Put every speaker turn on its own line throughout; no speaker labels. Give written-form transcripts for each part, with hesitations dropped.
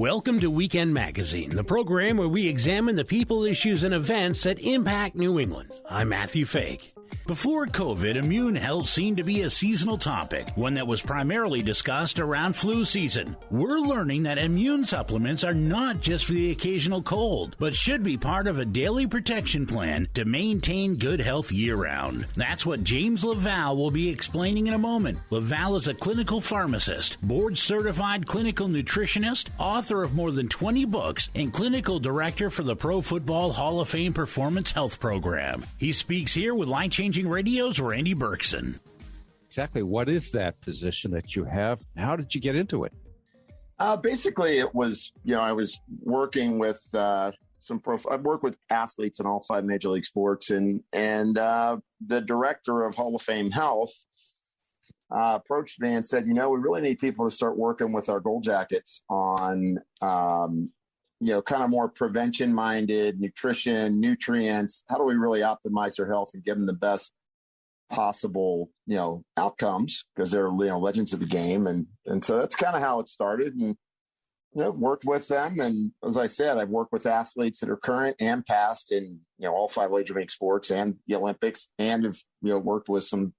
Welcome to Weekend Magazine, the program where we examine the people, issues, and events that impact New England. I'm Matthew Fake. Before COVID, immune health seemed to be a seasonal topic, one that was primarily discussed around flu season. We're learning that immune supplements are not just for the occasional cold, but should be part of a daily protection plan to maintain good health year-round. That's what James Laval will be explaining in a moment. Laval is a clinical pharmacist, board-certified clinical nutritionist, author of more than 20 books, and clinical director for the Pro Football Hall of Fame Performance Health Program. He speaks here with Line-Changing Radio's Randy Berkson.
Exactly. What is that position that you have? How did you get into it?
Basically, it was, I was working with I work with athletes in all 5 major league sports, and the director of Hall of Fame Health approached me and said, we really need people to start working with our Gold Jackets on, kind of more prevention-minded nutrition, nutrients. How do we really optimize their health and give them the best possible, outcomes, because they're, legends of the game. And so that's kind of how it started. And, worked with them. And as I said, I've worked with athletes that are current and past in, all 5 major league sports and the Olympics, and have, worked with some,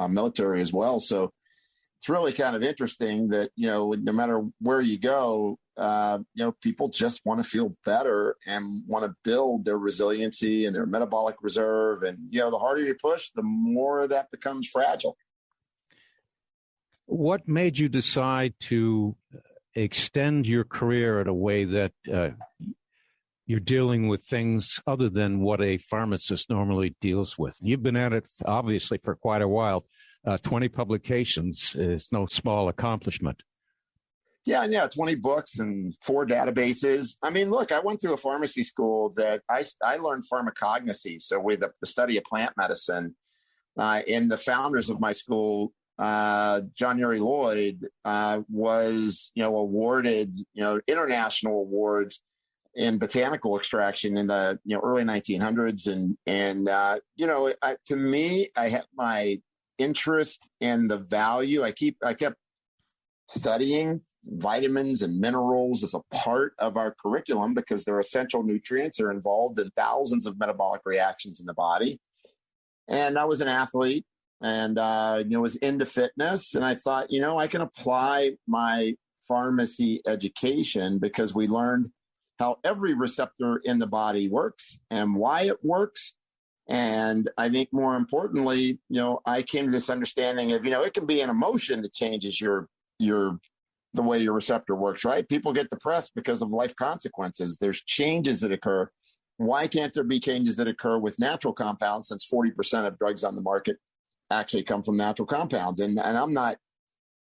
military as well. So it's really kind of interesting that, no matter where you go, people just want to feel better and want to build their resiliency and their metabolic reserve. And, the harder you push, the more that becomes fragile.
What made you decide to extend your career in a way that you're dealing with things other than what a pharmacist normally deals with? You've been at it, obviously, for quite a while. 20 publications is no small accomplishment.
Yeah, 20 books and 4 databases. I mean, look, I went through a pharmacy school that I learned pharmacognosy, so with the study of plant medicine. And the founders of my school, John Uri Lloyd, was, awarded, international awards in botanical extraction in the early 1900s. And to me, I have my interest in the value. I kept studying vitamins and minerals as a part of our curriculum because they're essential nutrients. They're involved in thousands of metabolic reactions in the body. And I was an athlete and, was into fitness. And I thought, I can apply my pharmacy education because we learned how every receptor in the body works and why it works. And I think more importantly, I came to this understanding of, it can be an emotion that changes the way your receptor works, right? People get depressed because of life consequences. There's changes that occur. Why can't there be changes that occur with natural compounds, since 40% of drugs on the market actually come from natural compounds? And I'm not,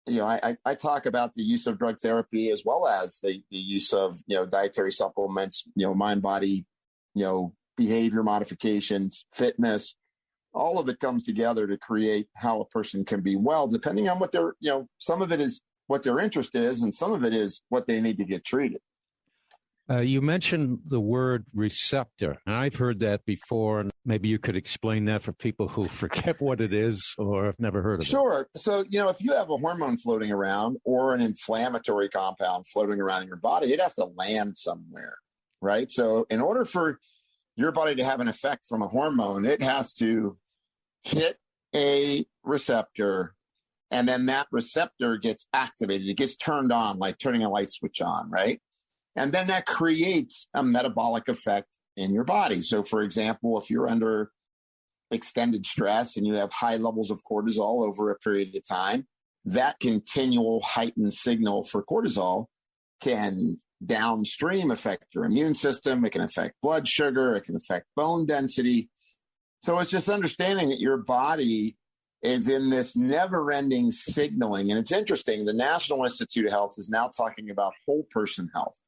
I talk about the use of drug therapy as well as the use of, dietary supplements, mind, body, behavior modifications, fitness. All of it comes together to create how a person can be well, depending on what their, some of it is what their interest is, and some of it is what they need to get treated.
You mentioned the word receptor, and I've heard that before, and maybe you could explain that for people who forget what it is or have never heard of it.
Sure. So, if you have a hormone floating around or an inflammatory compound floating around in your body, it has to land somewhere, right? So in order for your body to have an effect from a hormone, it has to hit a receptor, and then that receptor gets activated. It gets turned on, like turning a light switch on, right? And then that creates a metabolic effect in your body. So, for example, if you're under extended stress and you have high levels of cortisol over a period of time, that continual heightened signal for cortisol can downstream affect your immune system. It can affect blood sugar. It can affect bone density. So it's just understanding that your body is in this never-ending signaling. And it's interesting, the National Institute of Health is now talking about whole person health.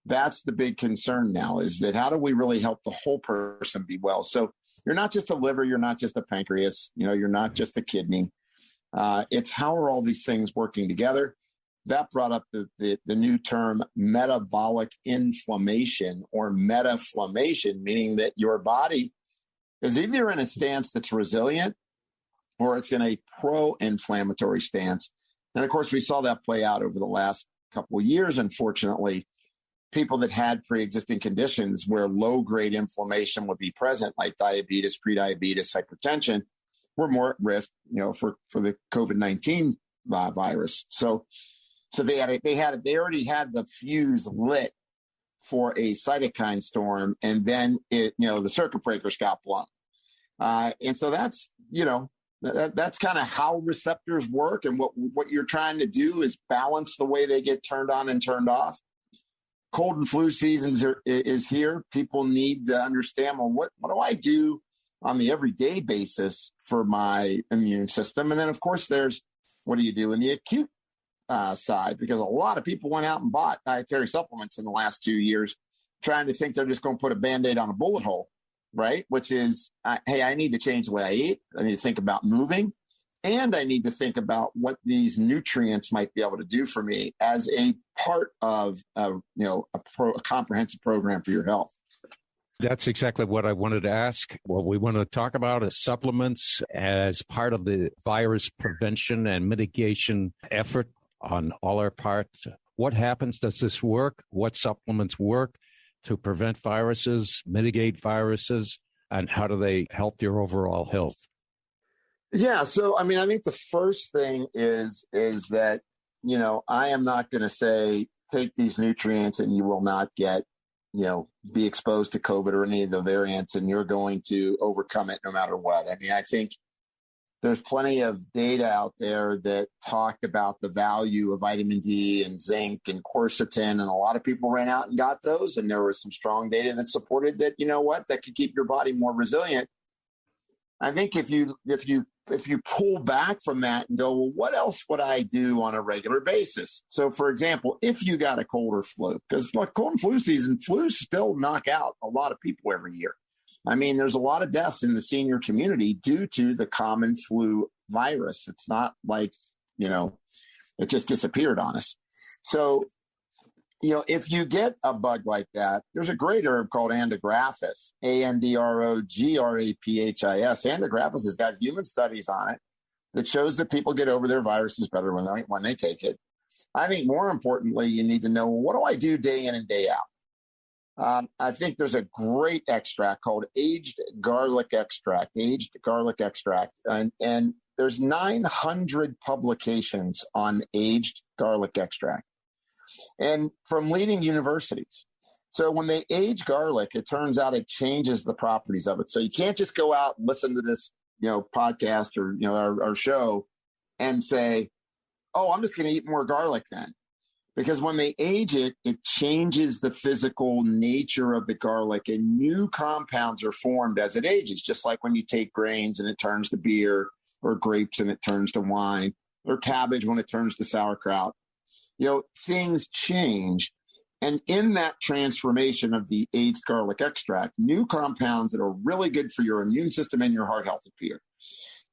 That's the big concern now, is that how do we really help the whole person be well? So you're not just a liver, you're not just a pancreas, you're not just a kidney. It's how are all these things working together? That brought up the new term metabolic inflammation or metaflammation, meaning that your body is either in a stance that's resilient or it's in a pro-inflammatory stance. And of course, we saw that play out over the last couple of years, unfortunately, people that had pre-existing conditions where low-grade inflammation would be present, like diabetes, prediabetes, hypertension, were more at risk, for the COVID-19 virus. So they already had the fuse lit for a cytokine storm, and then the circuit breakers got blown. And so that's kind of how receptors work, and what you're trying to do is balance the way they get turned on and turned off. Cold and flu seasons is here. People need to understand, well, what do I do on the everyday basis for my immune system? And then, of course, there's what do you do in the acute side? Because a lot of people went out and bought dietary supplements in the last 2 years, trying to think they're just going to put a Band-Aid on a bullet hole, right? Which is, hey, I need to change the way I eat. I need to think about moving. And I need to think about what these nutrients might be able to do for me as a part of a comprehensive program for your health.
That's exactly what I wanted to ask. What we want to talk about is supplements as part of the virus prevention and mitigation effort on all our parts. What happens? Does this work? What supplements work to prevent viruses, mitigate viruses, and how do they help your overall health?
Yeah. So, I think the first thing is that, I am not going to say, take these nutrients and you will not get, be exposed to COVID or any of the variants, and you're going to overcome it no matter what. I think there's plenty of data out there that talked about the value of vitamin D and zinc and quercetin, and a lot of people ran out and got those. And there was some strong data that supported that, that could keep your body more resilient. I think if you pull back from that and go, well, what else would I do on a regular basis? So, for example, if you got a cold or flu, because look, cold and flu season, flus still knock out a lot of people every year. There's a lot of deaths in the senior community due to the common flu virus. It's not like, it just disappeared on us. So, if you get a bug like that, there's a great herb called Andrographis, Andrographis. Andrographis has got human studies on it that shows that people get over their viruses better when they take it. I think more importantly, you need to know, well, what do I do day in and day out? I think there's a great extract called aged garlic extract, and there's 900 publications on aged garlic extract, and from leading universities. So when they age garlic, it turns out it changes the properties of it. So you can't just go out and listen to this, podcast or, our show and say, oh, I'm just going to eat more garlic then. Because when they age it, it changes the physical nature of the garlic, and new compounds are formed as it ages, just like when you take grains and it turns to beer, or grapes and it turns to wine, or cabbage when it turns to sauerkraut. Things change. And in that transformation of the aged garlic extract, new compounds that are really good for your immune system and your heart health appear.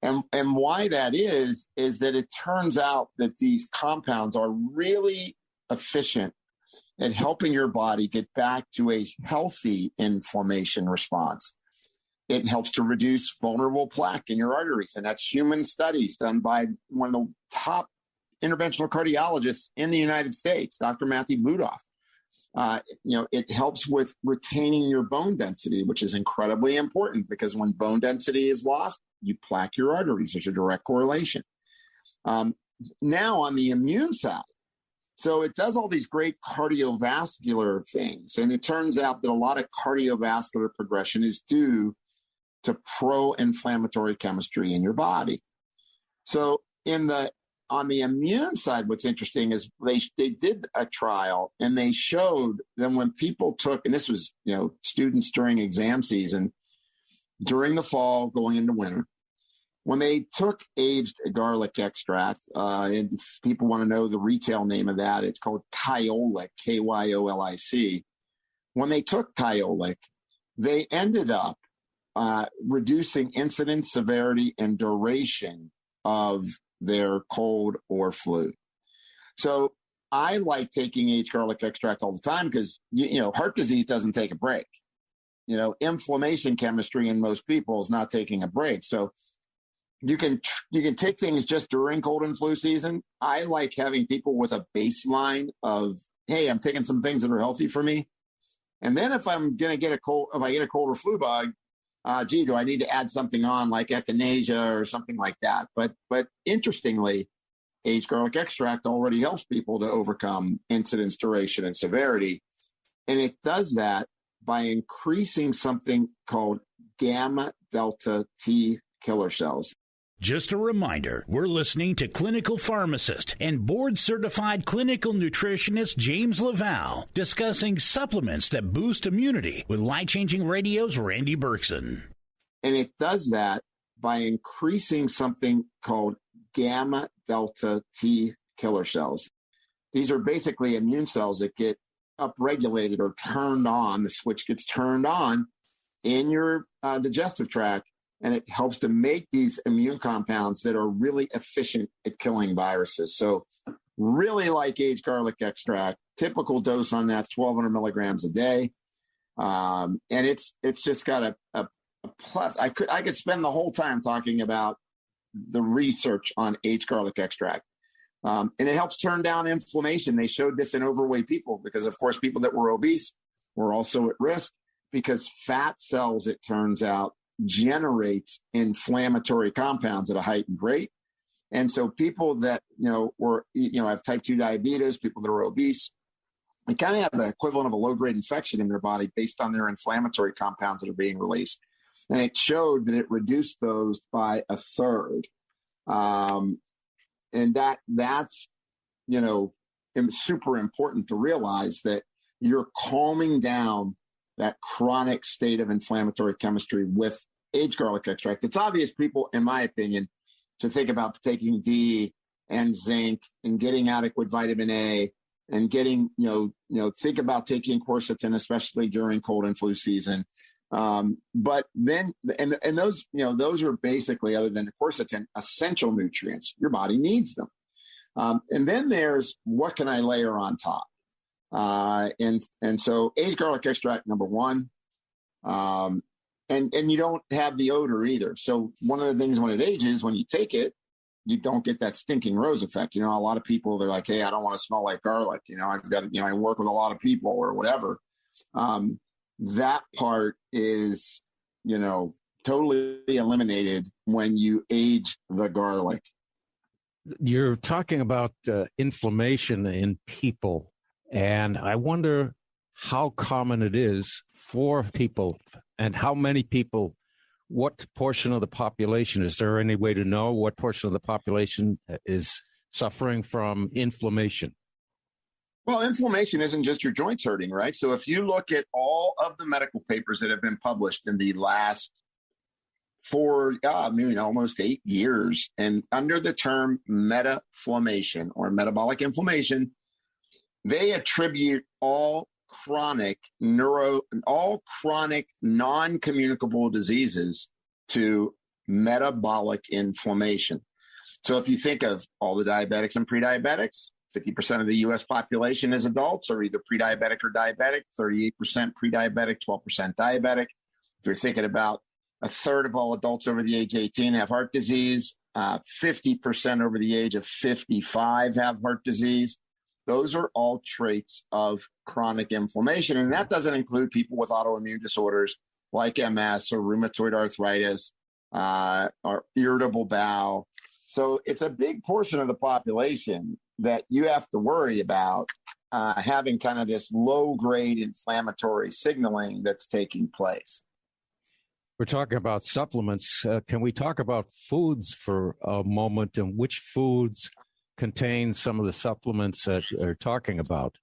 And why that is that it turns out that these compounds are really efficient at helping your body get back to a healthy inflammation response. It helps to reduce vulnerable plaque in your arteries. And that's human studies done by one of the top interventional cardiologists in the United States, Dr. Matthew Budoff. It helps with retaining your bone density, which is incredibly important, because when bone density is lost, you plaque your arteries. There's a direct correlation. Now on the immune side, so it does all these great cardiovascular things. And it turns out that a lot of cardiovascular progression is due to pro-inflammatory chemistry in your body. So on the immune side, what's interesting is they did a trial, and they showed that when people took, and this was, students during exam season, during the fall, going into winter, when they took aged garlic extract, and if people want to know the retail name of that, it's called Kyolic, Kyolic. When they took Kyolic, they ended up reducing incidence, severity, and duration of their cold or flu. So I like taking aged garlic extract all the time because, heart disease doesn't take a break. Inflammation chemistry in most people is not taking a break. So you can you can take things just during cold and flu season. I like having people with a baseline of, hey, I'm taking some things that are healthy for me. And then if I'm going to get if I get a cold or flu bug, do I need to add something on like echinacea or something like that? But interestingly, aged garlic extract already helps people to overcome incidence, duration, and severity. And it does that by increasing something called gamma delta T killer cells.
Just a reminder, we're listening to clinical pharmacist and board-certified clinical nutritionist James Laval discussing supplements that boost immunity with Life-Changing Radio's Randy Berkson.
And it does that by increasing something called gamma delta T killer cells. These are basically immune cells that get upregulated or turned on. The switch gets turned on in your digestive tract, and it helps to make these immune compounds that are really efficient at killing viruses. So really like aged garlic extract. Typical dose on that's 1,200 milligrams a day. And it's just got a plus. I could spend the whole time talking about the research on aged garlic extract. And it helps turn down inflammation. They showed this in overweight people because, of course, people that were obese were also at risk because fat cells, it turns out, generates inflammatory compounds at a heightened rate. And so people that, have type 2 diabetes, people that are obese, they kind of have the equivalent of a low-grade infection in their body based on their inflammatory compounds that are being released. And it showed that it reduced those by a third. And that's super important to realize that you're calming down that chronic state of inflammatory chemistry with aged garlic extract. It's obvious people, in my opinion, to think about taking D and zinc and getting adequate vitamin A and getting, think about taking quercetin, especially during cold and flu season. But then, and those, those are basically, other than the quercetin, essential nutrients. Your body needs them. And then there's, what can I layer on top? And so aged garlic extract, number one, and you don't have the odor either. So one of the things when it ages, when you take it, you don't get that stinking rose effect. A lot of people, they're like, hey, I don't want to smell like garlic. I've got, I work with a lot of people or whatever. That part is, totally eliminated when you age the garlic.
You're talking about inflammation in people. And I wonder how common it is for people and how many people, what portion of the population, is there any way to know what portion of the population is suffering from inflammation?
Well, inflammation isn't just your joints hurting, right? So if you look at all of the medical papers that have been published in the last almost 8 years, and under the term metaflammation or metabolic inflammation, they attribute all chronic non-communicable diseases to metabolic inflammation. So if you think of all the diabetics and pre-diabetics, 50% of the U.S. population is adults are either pre-diabetic or diabetic, 38% pre-diabetic, 12% diabetic. If you're thinking about a third of all adults over the age of 18 have heart disease, 50% over the age of 55 have heart disease. Those are all traits of chronic inflammation. And that doesn't include people with autoimmune disorders like MS or rheumatoid arthritis or irritable bowel. So it's a big portion of the population that you have to worry about having kind of this low-grade inflammatory signaling that's taking place.
We're talking about supplements. Can we talk about foods for a moment, and which foods contain some of the supplements that you're talking about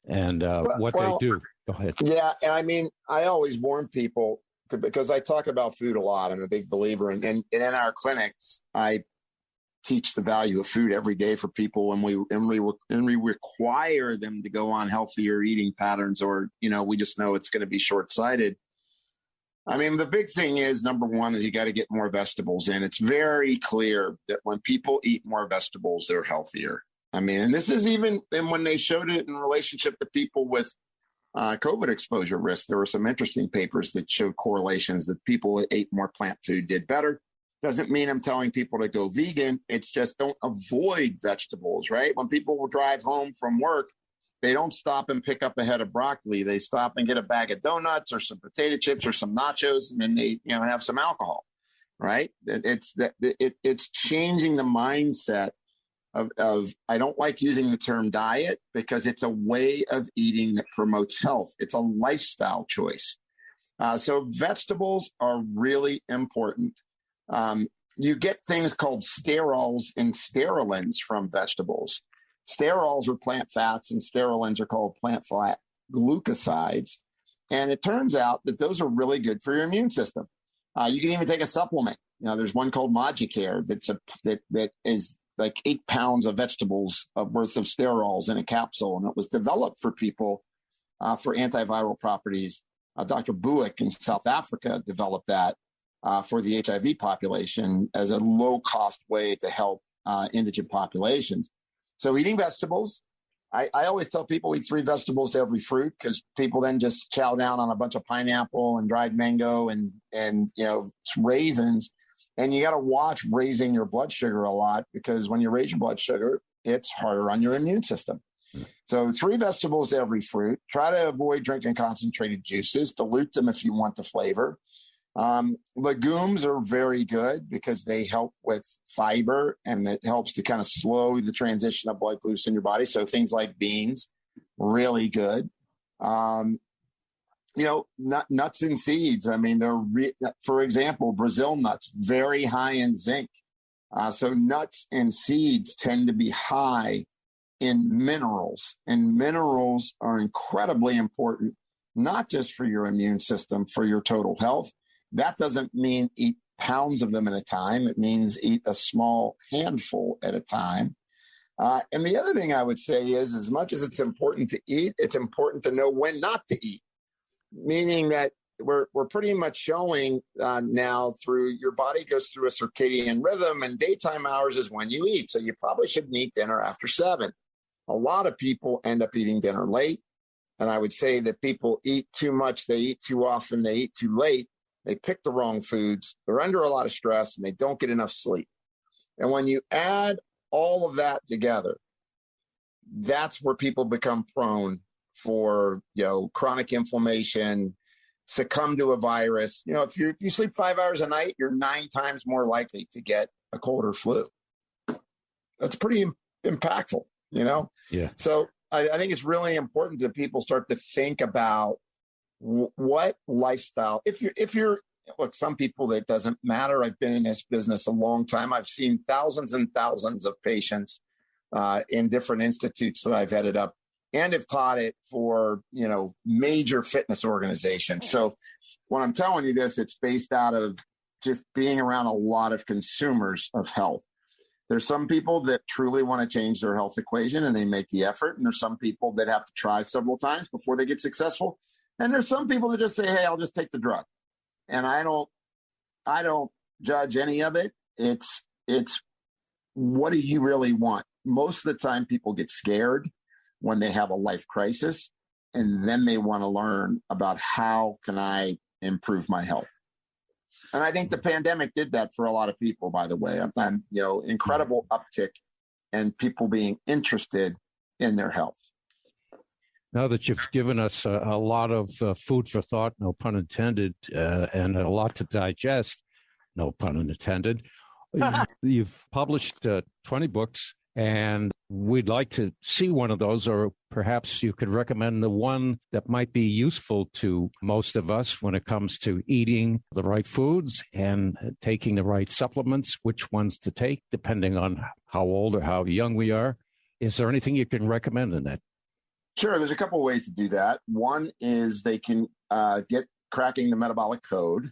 and what they do? Go ahead.
Yeah, and I always warn people because I talk about food a lot. I'm a big believer. And in our clinics, I teach the value of food every day for people, and we require them to go on healthier eating patterns, or we just know it's going to be short-sighted. The big thing is, number one, is you got to get more vegetables in. It's very clear that when people eat more vegetables, they're healthier. And this is even, and when they showed it in relationship to people with COVID exposure risk, there were some interesting papers that showed correlations that people that ate more plant food did better. Doesn't mean I'm telling people to go vegan. It's just don't avoid vegetables, right? When people will drive home from work, they don't stop and pick up a head of broccoli. They stop and get a bag of donuts or some potato chips or some nachos, and then they have some alcohol, right? It's changing the mindset of I don't like using the term diet because it's a way of eating that promotes health. It's a lifestyle choice. So vegetables are really important. You get things called sterols and sterolins from vegetables. Sterols are plant fats and sterolins are called plant fat glucosides. And it turns out that those are really good for your immune system. You can even take a supplement. There's one called Moducare that is like 8 pounds of vegetables worth of sterols in a capsule. And it was developed for people for antiviral properties. Dr. Buick in South Africa developed that for the HIV population as a low-cost way to help indigent populations. So eating vegetables, I always tell people eat 3 vegetables to every fruit because people then just chow down on a bunch of pineapple and dried mango and raisins. And you got to watch raising your blood sugar a lot because when you raise your blood sugar, it's harder on your immune system. So 3 vegetables to every fruit. Try to avoid drinking concentrated juices. Dilute them if you want the flavor. Legumes are very good because they help with fiber and it helps to kind of slow the transition of blood glucose in your body. So things like beans, really good. Nuts and seeds. I mean, for example, Brazil nuts, very high in zinc. So nuts and seeds tend to be high in minerals, and minerals are incredibly important, not just for your immune system, for your total health. That doesn't mean eat pounds of them at a time. It means eat a small handful at a time. And the other thing I would say is, as much as it's important to eat, it's important to know when not to eat. Meaning that we're pretty much showing now through your body goes through a circadian rhythm, and daytime hours is when you eat. So you probably shouldn't eat dinner after 7. A lot of people end up eating dinner late. And I would say that people eat too much, they eat too often, they eat too late. They pick the wrong foods. They're under a lot of stress and they don't get enough sleep. And when you add all of that together, that's where people become prone for, chronic inflammation, succumb to a virus. If you sleep 5 hours a night, you're 9 times more likely to get a cold or flu. That's pretty impactful,
Yeah.
So I think it's really important that people start to think about what lifestyle, if you're, look, some people that doesn't matter. I've been in this business a long time. I've seen thousands and thousands of patients in different institutes that I've headed up and have taught it for, major fitness organizations. So when I'm telling you this, it's based out of just being around a lot of consumers of health. There's some people that truly want to change their health equation and they make the effort. And there's some people that have to try several times before they get successful. And there's some people that just say, hey, I'll just take the drug. And I don't judge any of it. It's what do you really want? Most of the time people get scared when they have a life crisis, and then they want to learn about how can I improve my health. And I think the pandemic did that for a lot of people, by the way. Incredible uptick and people being interested in their health.
Now that you've given us a lot of food for thought, no pun intended, and a lot to digest, no pun intended, you've published 20 books, and we'd like to see one of those, or perhaps you could recommend the one that might be useful to most of us when it comes to eating the right foods and taking the right supplements, which ones to take, depending on how old or how young we are. Is there anything you can recommend in that?
Sure. There's a couple of ways to do that. One is they can get Cracking the Metabolic Code.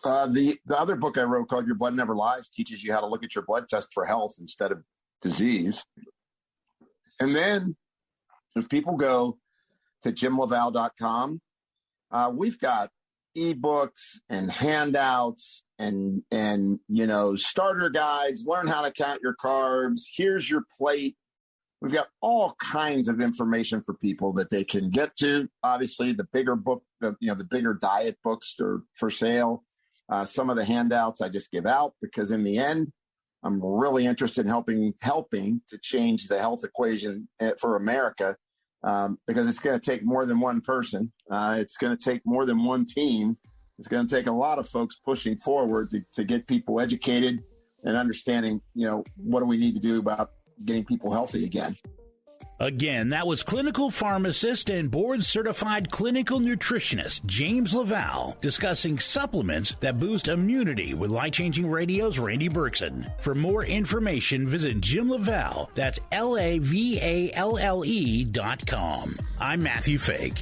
The other book I wrote called Your Blood Never Lies teaches you how to look at your blood test for health instead of disease. And then if people go to jimlaval.com, we've got ebooks and handouts and starter guides, learn how to count your carbs. Here's your plate. We've got all kinds of information for people that they can get to. Obviously, the bigger book, the bigger diet books are for sale. Some of the handouts I just give out because in the end, I'm really interested in helping to change the health equation for America, because it's going to take more than one person. It's going to take more than one team. It's going to take a lot of folks pushing forward to get people educated and understanding, what do we need to do about getting people healthy again.
Again, that was clinical pharmacist and board-certified clinical nutritionist James Laval discussing supplements that boost immunity with Life-Changing Radio's Randy Berkson. For more information, visit Jim Laval. That's LAVALLE.com. I'm Matthew Fake.